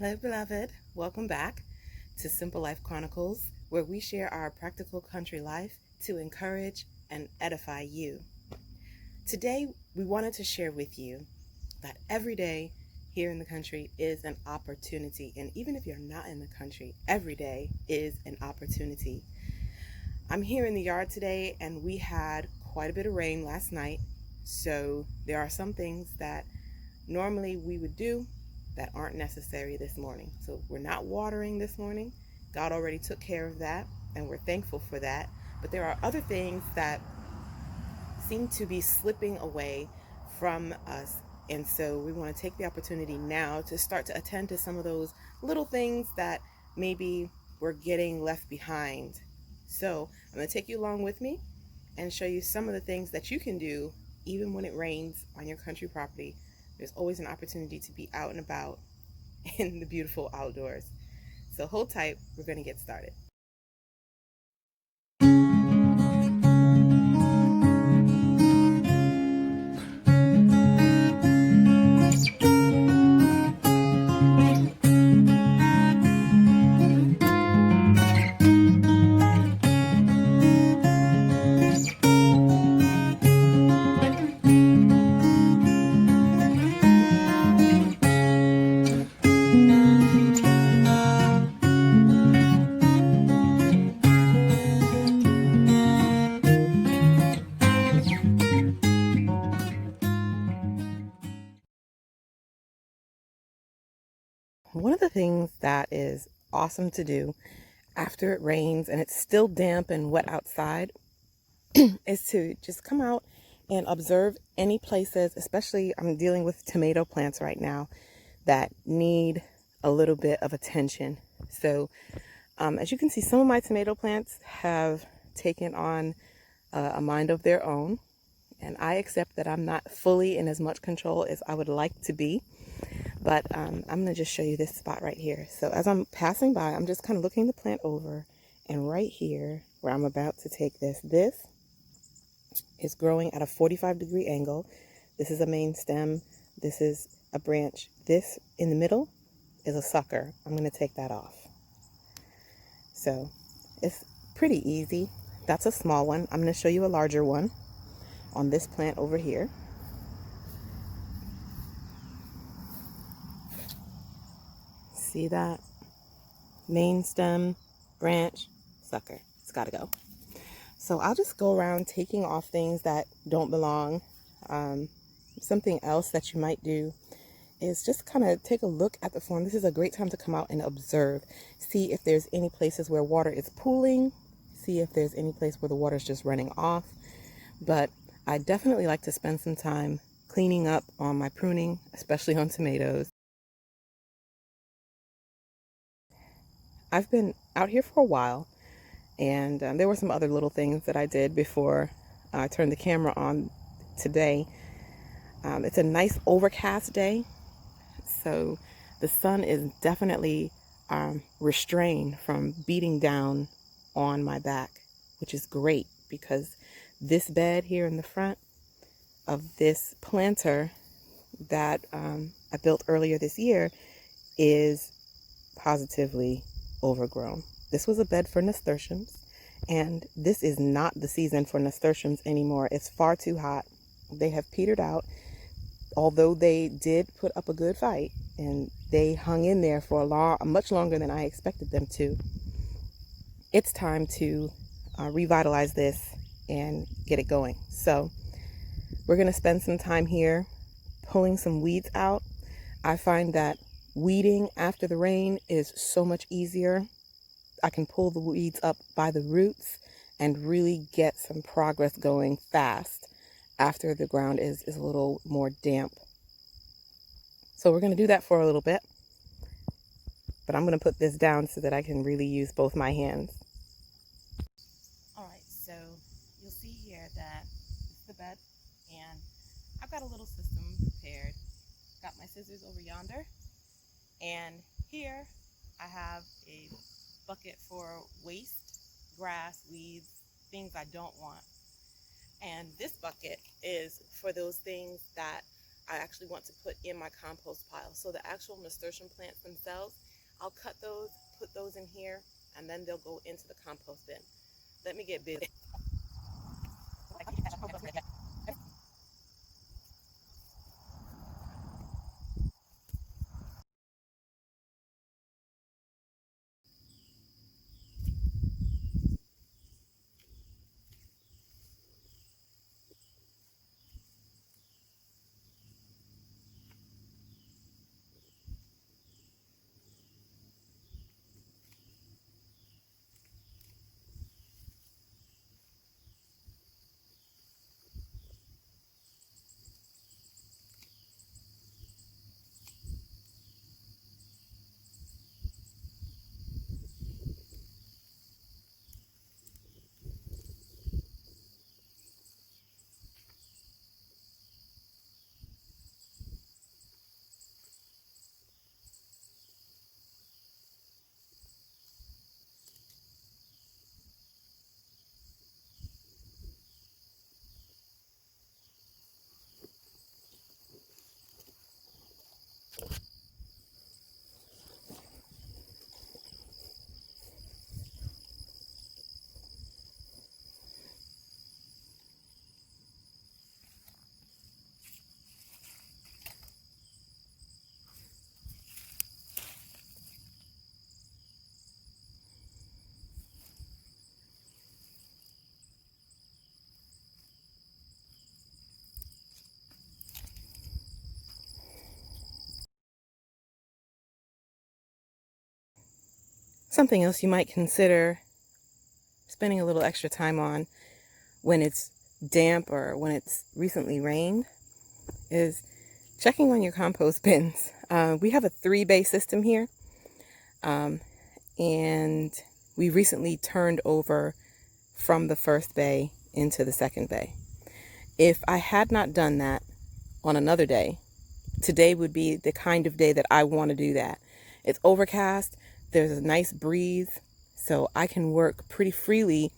Hello, beloved. Welcome back to Simple Life Chronicles, where we share our practical country life to encourage and edify you. Today, we wanted to share with you that every day here in the country is an opportunity. And even if you're not in the country, every day is an opportunity. I'm here in the yard today, and we had quite a bit of rain last night. So there are some things that normally we would do that aren't necessary this morning. So we're not watering this morning. God already took care of that, and we're thankful for that. But there are other things that seem to be slipping away from us. And so we want to take the opportunity now to start to attend to some of those little things that maybe we're getting left behind. So I'm going to take you along with me and show you some of the things that you can do even when it rains on your country property. There's always an opportunity to be out and about in the beautiful outdoors. So hold tight, we're going to get started. One of the things that is awesome to do after it rains and it's still damp and wet outside is to just come out and observe any places, especially I'm dealing with tomato plants right now that need a little bit of attention. So as you can see, some of my tomato plants have taken on a mind of their own, and I accept that I'm not fully in as much control as I would like to be. But I'm going to just show you this spot right here. So as I'm passing by, I'm just kind of looking the plant over, and right here where I'm about to take this is growing at a 45-degree angle. This is a main stem. This is a branch. This in the middle is a sucker. I'm going to take that off. So it's pretty easy. That's a small one. I'm going to show you a larger one on this plant over here. See that? Main stem, branch, sucker. It's got to go. So I'll just go around taking off things that don't belong. Something else that you might do is just kind of take a look at the form. This is a great time to come out and observe. See if there's any places where water is pooling. See if there's any place where the water is just running off. But I definitely like to spend some time cleaning up on my pruning, especially on tomatoes. I've been out here for a while, and there were some other little things that I did before I turned the camera on today. It's a nice overcast day, so the sun is definitely restrained from beating down on my back, which is great because this bed here in the front of this planter that I built earlier this year is positively overgrown. This was a bed for nasturtiums, and this is not the season for nasturtiums anymore. It's far too hot. They have petered out, although they did put up a good fight, and they hung in there for much longer than I expected them to. It's time to revitalize this and get it going. So we're going to spend some time here pulling some weeds out. I find that weeding after the rain is so much easier. I can pull the weeds up by the roots and really get some progress going fast after the ground is a little more damp. So we're going to do that for a little bit, but I'm going to put this down so that I can really use both my hands. All right, so you'll see here that this is the bed, and I've got a little system prepared. Got my scissors over yonder, and here I have a bucket for waste, grass, weeds, things I don't want. And this bucket is for those things that I actually want to put in my compost pile. So the actual nasturtium plants themselves, I'll cut those, put those in here, and then they'll go into the compost bin. Let me get busy. Something else you might consider spending a little extra time on when it's damp or when it's recently rained is checking on your compost bins. We have a 3-bay system here, and we recently turned over from the first bay into the second bay. If I had not done that on another day, today would be the kind of day that I want to do that. It's overcast, there's a nice breeze, so I can work pretty freely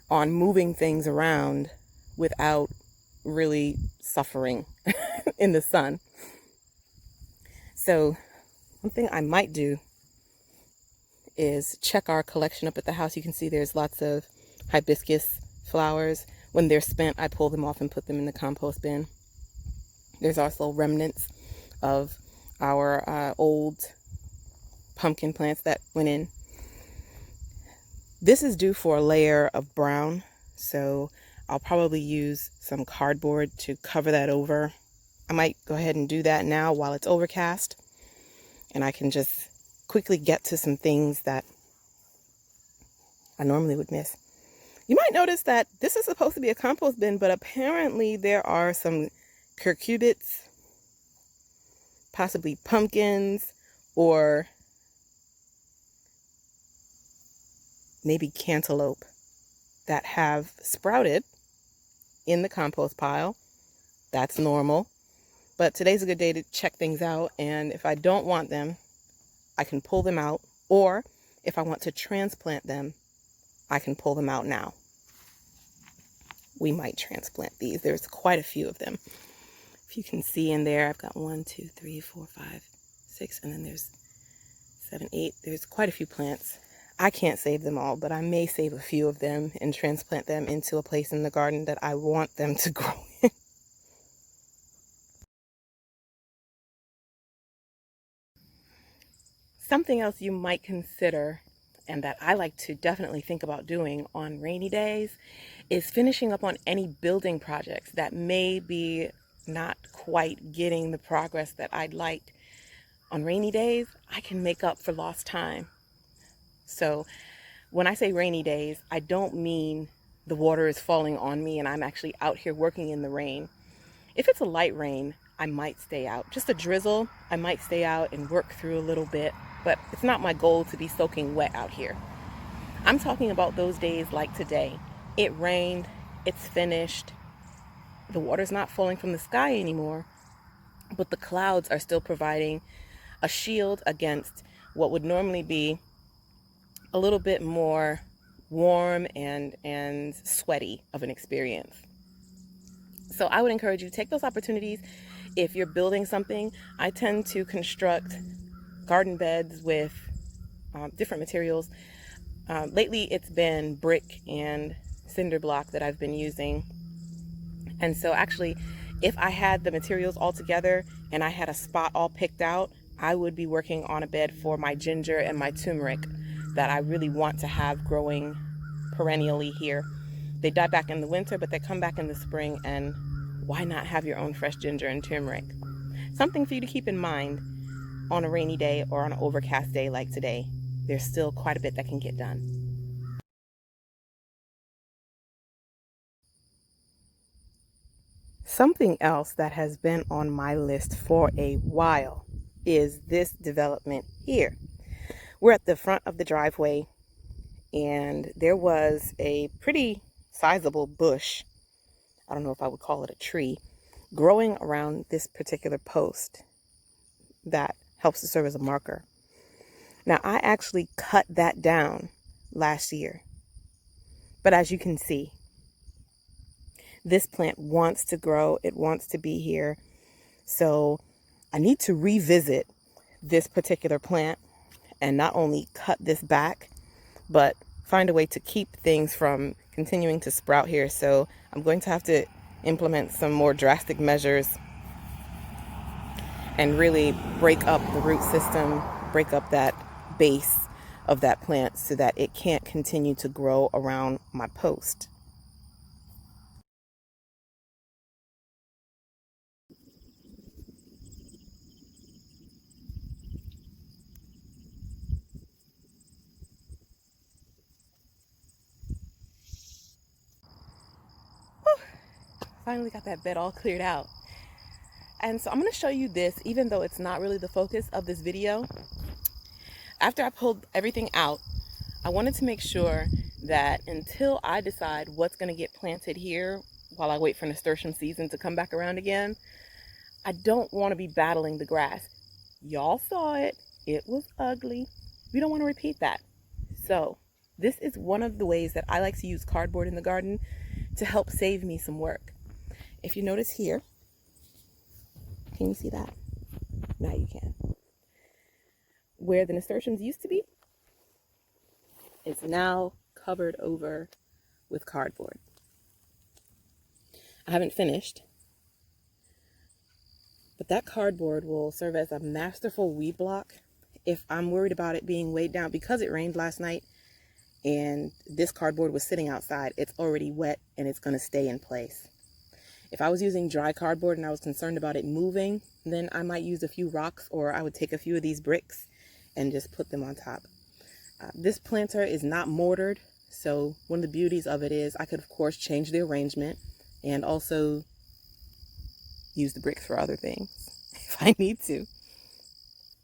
on moving things around without really suffering in the sun. So one thing I might do is check our collection up at the house. You can see there's lots of hibiscus flowers. When they're spent, I pull them off and put them in the compost bin. There's also remnants of our old pumpkin plants that went in. This is due for a layer of brown, so I'll probably use some cardboard to cover that over. I might go ahead and do that now while it's overcast, and I can just quickly get to some things that I normally would miss. You might notice that this is supposed to be a compost bin, but apparently there are some cucurbits, possibly pumpkins, or maybe cantaloupe that have sprouted in the compost pile. That's normal. But today's a good day to check things out, and if I don't want them, I can pull them out, or if I want to transplant them, I can pull them out now. We might transplant these. There's quite a few of them. If you can see in there, I've got 1, 2, 3, 4, 5, 6, and then there's 7, 8. There's quite a few plants. I can't save them all, but I may save a few of them and transplant them into a place in the garden that I want them to grow in. Something else you might consider, and that I like to definitely think about doing on rainy days, is finishing up on any building projects that may be not quite getting the progress that I'd like. On rainy days, I can make up for lost time. So when I say rainy days, I don't mean the water is falling on me and I'm actually out here working in the rain. If it's a light rain, I might stay out. Just a drizzle, I might stay out and work through a little bit, but it's not my goal to be soaking wet out here. I'm talking about those days like today. It rained, it's finished, the water's not falling from the sky anymore, but the clouds are still providing a shield against what would normally be a little bit more warm and sweaty of an experience. So I would encourage you to take those opportunities. if you're building something, I tend to construct garden beds with different materials. Lately, it's been brick and cinder block that I've been using. And so actually, if I had the materials all together and I had a spot all picked out, I would be working on a bed for my ginger and my turmeric that I really want to have growing perennially here. They die back in the winter, but they come back in the spring, and why not have your own fresh ginger and turmeric? Something for you to keep in mind on a rainy day or on an overcast day like today. There's still quite a bit that can get done. Something else that has been on my list for a while is this development here. We're at the front of the driveway, and there was a pretty sizable bush. I don't know if I would call it a tree, growing around this particular post that helps to serve as a marker. Now, I actually cut that down last year, but as you can see, this plant wants to grow, it wants to be here. So I need to revisit this particular plant and not only cut this back, but find a way to keep things from continuing to sprout here. So I'm going to have to implement some more drastic measures and really break up the root system, break up that base of that plant so that it can't continue to grow around my post. Finally got that bed all cleared out. And so I'm going to show you this, even though it's not really the focus of this video. After I pulled everything out, I wanted to make sure that until I decide what's going to get planted here, while I wait for nasturtium season to come back around again, I don't want to be battling the grass. Y'all saw it. It was ugly. We don't want to repeat that. So this is one of the ways that I like to use cardboard in the garden to help save me some work. If you notice here, can you see that? Now you can. Where the nasturtiums used to be, it's now covered over with cardboard. I haven't finished, but that cardboard will serve as a masterful weed block if I'm worried about it being weighed down. Because it rained last night and this cardboard was sitting outside, it's already wet and it's going to stay in place. If I was using dry cardboard and I was concerned about it moving, then I might use a few rocks, or I would take a few of these bricks and just put them on top. This planter is not mortared, so one of the beauties of it is I could, of course, change the arrangement and also use the bricks for other things if I need to.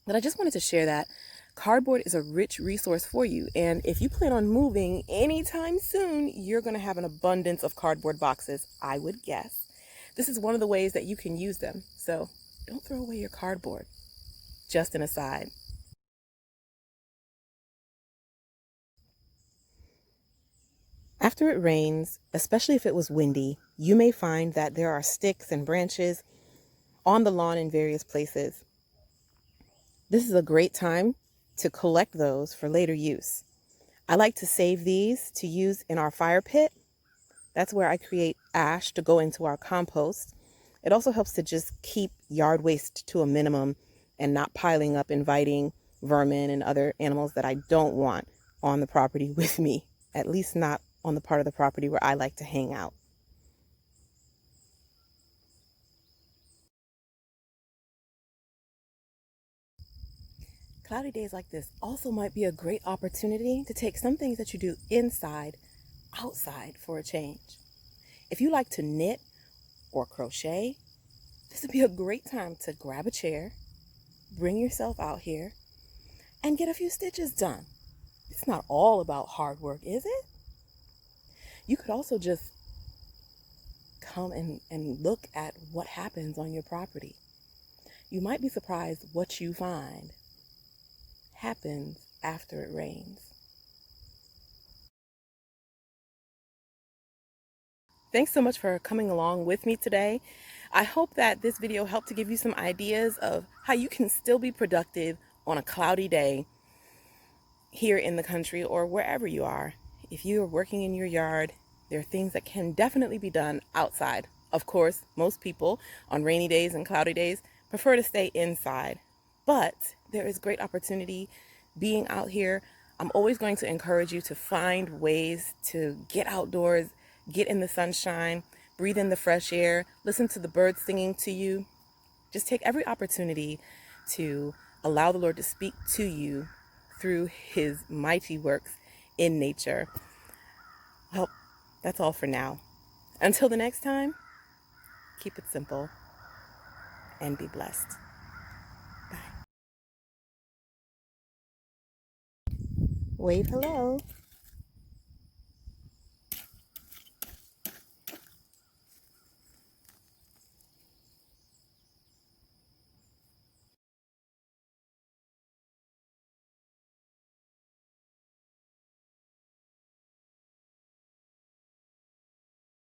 But I just wanted to share that cardboard is a rich resource for you. And if you plan on moving anytime soon, you're going to have an abundance of cardboard boxes, I would guess. This is one of the ways that you can use them. So don't throw away your cardboard. Just an aside. After it rains, especially if it was windy, you may find that there are sticks and branches on the lawn in various places. This is a great time to collect those for later use. I like to save these to use in our fire pit. That's where I create ash to go into our compost. It also helps to just keep yard waste to a minimum and not piling up, inviting vermin and other animals that I don't want on the property with me, at least not on the part of the property where I like to hang out. Cloudy days like this also might be a great opportunity to take some things that you do inside, outside for a change. If you like to knit or crochet, this would be a great time to grab a chair, bring yourself out here, and get a few stitches done. It's not all about hard work, is it? You could also just come and look at what happens on your property. You might be surprised what you find happens after it rains. Thanks so much for coming along with me today. I hope that this video helped to give you some ideas of how you can still be productive on a cloudy day here in the country or wherever you are. If you are working in your yard, there are things that can definitely be done outside. Of course, most people on rainy days and cloudy days prefer to stay inside, but there is great opportunity being out here. I'm always going to encourage you to find ways to get outdoors, get in the sunshine, breathe in the fresh air, listen to the birds singing to you. Just take every opportunity to allow the Lord to speak to you through his mighty works in nature. Well, that's all for now. Until the next time, keep it simple and be blessed. Bye. Wave hello.